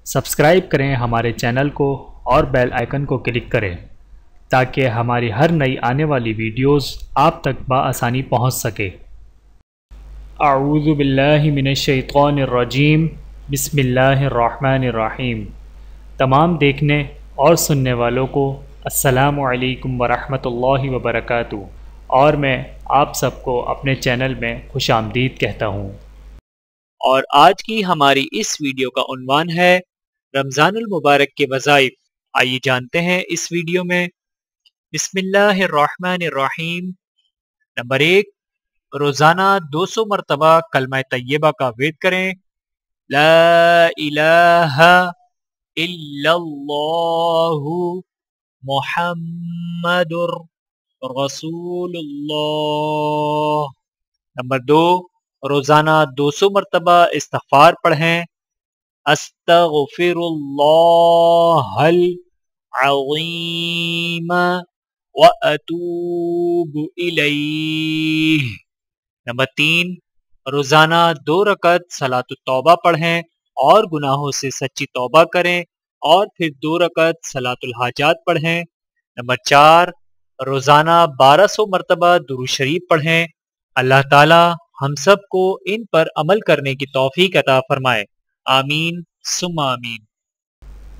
Subscribe کریں ہمارے channel کو اور بیل آئیکن کو کلک کریں تاکہ ہماری ہر نئی آنے والی ویڈیوز آپ تک بآسانی پہنچ سکے۔ اعوذ باللہ من الشیطان الرجیم، بسم اللہ الرحمن الرحیم۔ تمام دیکھنے اور سننے والوں کو السلام علیکم ورحمۃ اللہ وبرکاتہ، اور میں آپ سب کو اپنے چینل میں خوش آمدید کہتا ہوں۔ اور آج کی ہماری اس ویڈیو کا عنوان ہے رمضان المبارک کے وظائف۔ آئیے جانتے ہیں اس ویڈیو میں۔ بسم اللہ الرحمن الرحیم۔ نمبر 1، روزانہ 200 مرتبہ کلمہ طیبہ کا ورد کریں۔ لا الہ الا اللہ محمد رسول اللہ۔ نمبر 2، روزانہ 200 مرتبہ استغفار پڑھیں۔ استغفر اللہ العظیم واتوب الیہ۔ نمبر 3، روزانہ 2 رکعت صلاۃ التوبہ پڑھیں اور گناہوں سے سچی توبہ کریں، اور پھر 2 رکعت صلاۃ الحاجات پڑھیں۔ نمبر 4، روزانہ 1200 مرتبہ درود شریف پڑھیں۔ اللہ تعالی ہم سب کو ان پر عمل کرنے کی توفیق عطا فرمائے، آمین ثم آمین۔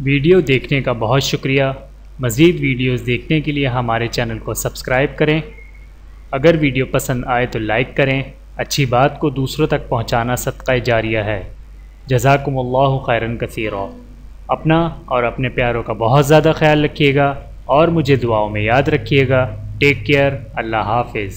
ویڈیو دیکھنے کا بہت شکریہ۔ مزید ویڈیوز دیکھنے کے لیے ہمارے چینل کو سبسکرائب کریں۔ اگر ویڈیو پسند آئے تو لائک کریں۔ اچھی بات کو دوسروں تک پہنچانا صدقہ جاریہ ہے۔ جزاکم اللہ خیرا کثیرا۔ اپنا اور اپنے پیاروں کا بہت زیادہ خیال رکھیے گا، اور مجھے دعاؤں میں یاد رکھیے گا۔ Take care. اللہ حافظ۔